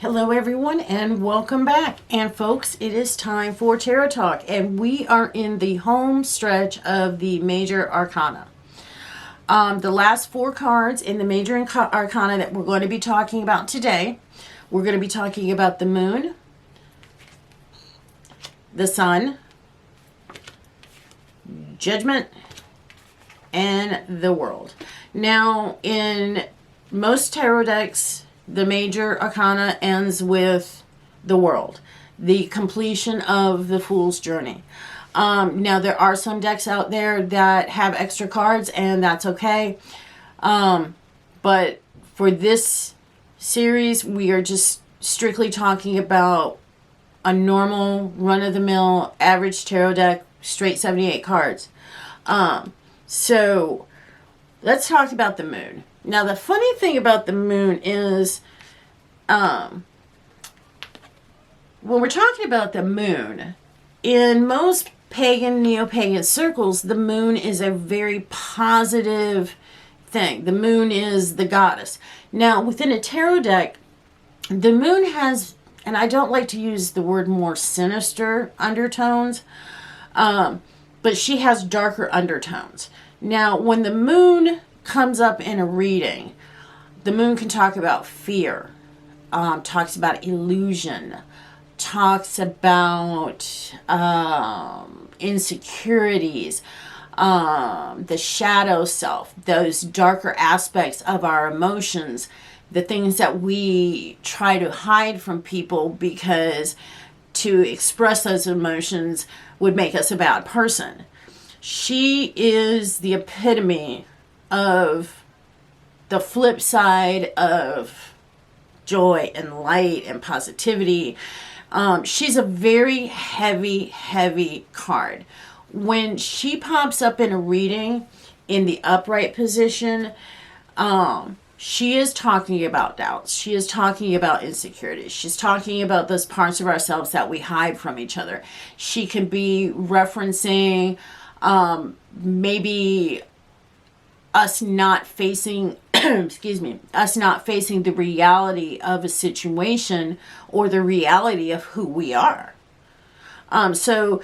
Hello everyone and welcome back. And folks, it is time for Tarot Talk and we are in the home stretch of the Major Arcana. The last four cards in the Major Arcana that we're going to be talking about today, we're going to be talking about the Moon, the Sun, Judgment, and the World. Now, in most tarot decks, the Major Arcana ends with the World, the completion of the Fool's Journey. Now, there are some decks out there that have extra cards, and that's okay. But for this series, we are just strictly talking about a normal, run-of-the-mill, average tarot deck, straight 78 cards. So, let's talk about the Moon. Now, the funny thing about the Moon is, when we're talking about the Moon, in most pagan, neo-pagan circles, the Moon is a very positive thing. The Moon is the goddess. Now, within a tarot deck, the Moon has, and I don't like to use the word more sinister undertones, but she has darker undertones. Now, when the Moon comes up in a reading, the Moon can talk about fear, talks about illusion, talks about insecurities, the shadow self, those darker aspects of our emotions, the things that we try to hide from people because to express those emotions would make us a bad person. She is the epitome of the flip side of joy and light and positivity. She's a very heavy card. When she pops up in a reading in the upright position, she is talking about doubts. She is talking about insecurities. She's talking about those parts of ourselves that we hide from each other. She can be referencing maybe us not facing us not facing the reality of a situation or the reality of who we are. So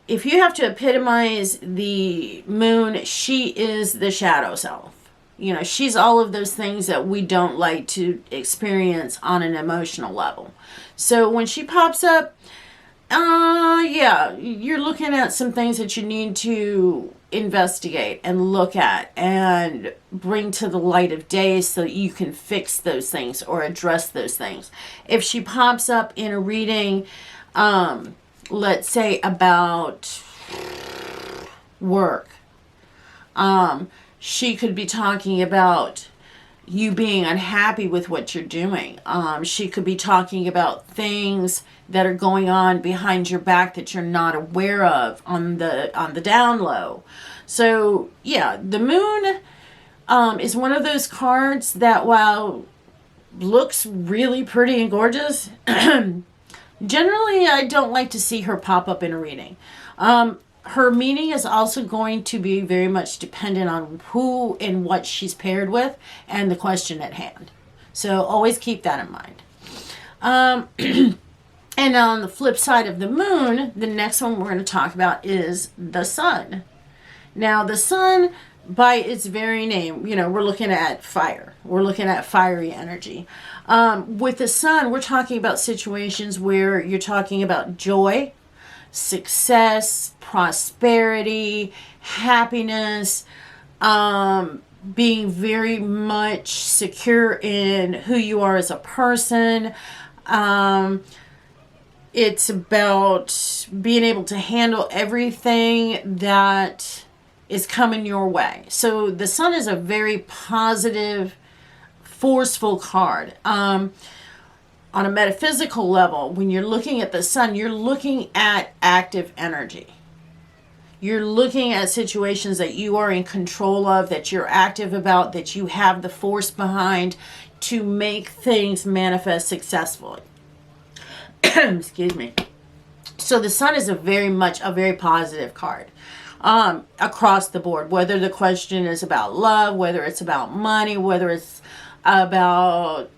if you have to epitomize the Moon, she is the shadow self. You know, she's all of those things that we don't like to experience on an emotional level. So when she pops up, yeah, you're looking at some things that you need to investigate and look at and bring to the light of day so that you can fix those things or address those things. If she pops up in a reading, let's say about work, she could be talking about you being unhappy with what you're doing. She could be talking about things that are going on behind your back that you're not aware of on the down low. So yeah, the Moon is one of those cards that, while looks really pretty and gorgeous, generally I don't like to see her pop up in a reading. Her meaning is also going to be very much dependent on who and what she's paired with and the question at hand. So always keep that in mind. And on the flip side of the Moon, the next one we're going to talk about is the Sun. Now, the Sun, by its very name, you know, we're looking at fire. We're looking at fiery energy. With the Sun, we're talking about situations where you're talking about joy, success, prosperity, happiness, being very much secure in who you are as a person. It's about being able to handle everything that is coming your way. So the Sun is a very positive, forceful card. On a metaphysical level, when you're looking at the Sun, you're looking at active energy. You're looking at situations that you are in control of, that you're active about, that you have the force behind to make things manifest successfully. Excuse me. So the Sun is a very positive card across the board, whether the question is about love, whether it's about money, whether it's about,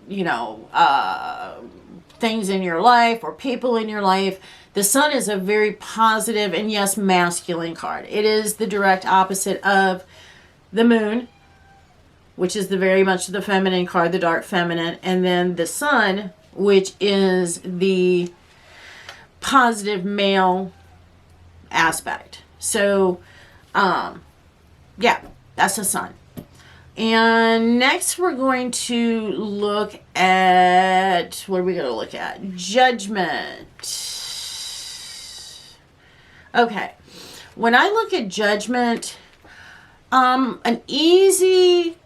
things in your life or people in your life. The Sun is a very positive and, yes, masculine card. It is the direct opposite of the Moon, which is the very much the feminine card, the dark feminine, and then the Sun, which is the positive male aspect. So, yeah, that's the Sun. And next we're going to look at, what are we going to look at? Judgment. Okay. When I look at Judgment, an easy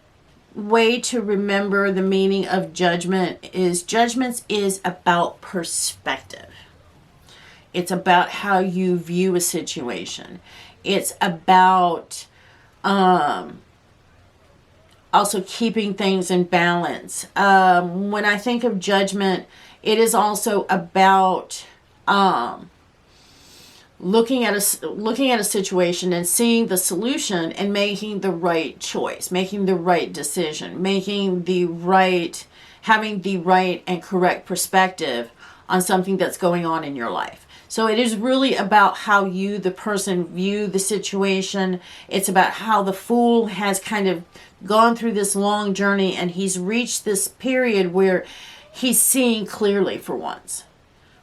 way to remember the meaning of Judgment is about perspective. It's about how you view a situation. It's about also keeping things in balance. When I think of Judgment, it is also about looking at a situation and seeing the solution and making the right choice, making the right decision, having the right and correct perspective on something that's going on in your life. So it is really about how you, the person, view the situation. It's about how the Fool has kind of gone through this long journey and he's reached this period where he's seeing clearly for once.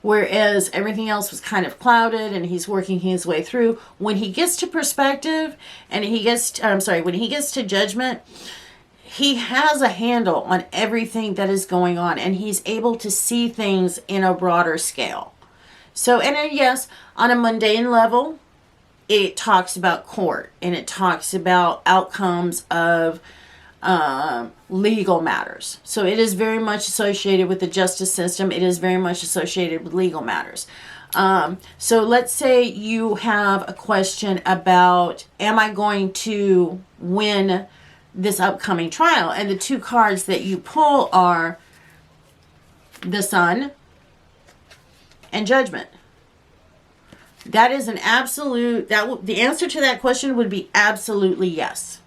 Whereas everything else was kind of clouded and he's working his way through. When he gets to perspective and when he gets to Judgment, he has a handle on everything that is going on and he's able to see things in a broader scale. So, and then, yes, on a mundane level, it talks about court and it talks about outcomes of legal matters. So it is very much associated with the justice system. It is very much associated with legal matters. So let's say you have a question about, am I going to win this upcoming trial? And the two cards that you pull are the Sun and Judgment. That is an absolute, the answer to that question would be absolutely yes.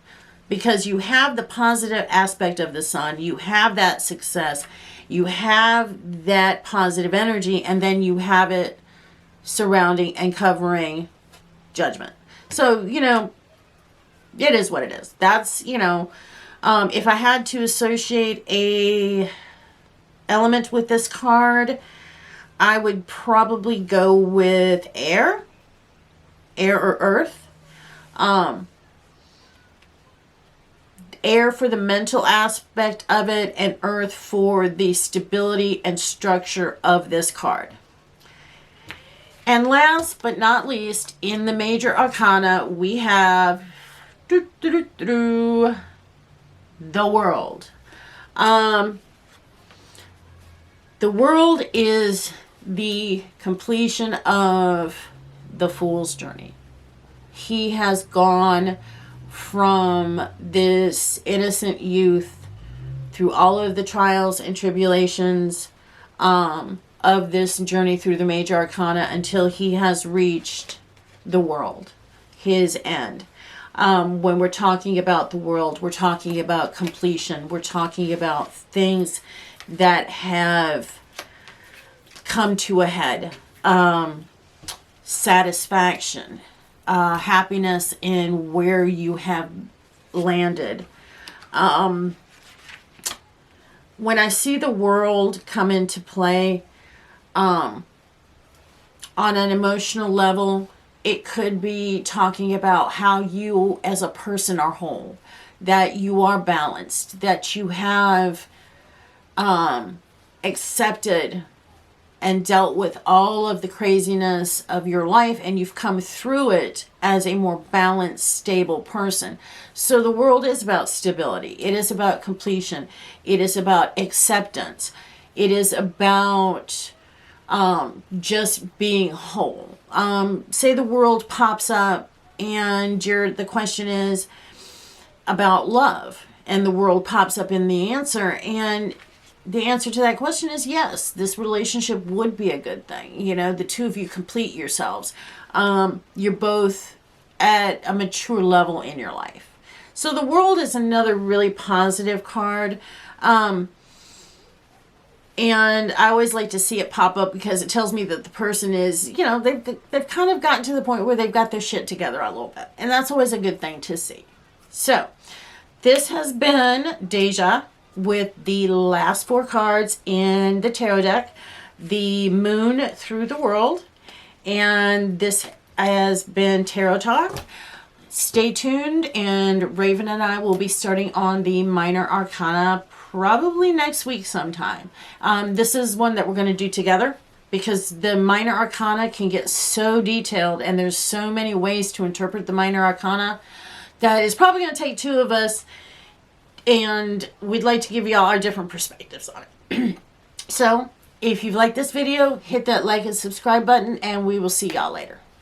Because you have the positive aspect of the Sun, you have that success, you have that positive energy, and then you have it surrounding and covering Judgment. So, it is what it is. That's, if I had to associate a element with this card, I would probably go with air or earth. Air for the mental aspect of it and earth for the stability and structure of this card. And last but not least, in the Major Arcana, we have the World. The World is the completion of the Fool's journey. He has gone from this innocent youth through all of the trials and tribulations of this journey through the Major Arcana until he has reached the World, his end. When we're talking about the World, we're talking about completion. We're talking about things that have come to a head. Satisfaction. Happiness in where you have landed. When I see the World come into play, on an emotional level, it could be talking about how you as a person are whole, that you are balanced, that you have accepted and dealt with all of the craziness of your life, and you've come through it as a more balanced, stable person. So the World is about stability. It is about completion. It is about acceptance. It is about just being whole. Say the World pops up and the question is about love, and the World pops up in the answer, and the answer to that question is yes, this relationship would be a good thing. The two of you complete yourselves. You're both at a mature level in your life. So the World is another really positive card. And I always like to see it pop up because it tells me that the person is, you know, they've kind of gotten to the point where they've got their shit together a little bit. And that's always a good thing to see. So, this has been Deja with the last 4 cards in the tarot deck. The Moon through the World. And this has been Tarot Talk. Stay tuned, and Raven and I will be starting on the Minor Arcana probably next week sometime. This is one that we're going to do together because the Minor Arcana can get so detailed, and there's so many ways to interpret the Minor Arcana that it's probably going to take 2 of us, and we'd like to give you all our different perspectives on it. So, if you've liked this video, hit that like and subscribe button, and we will see y'all later.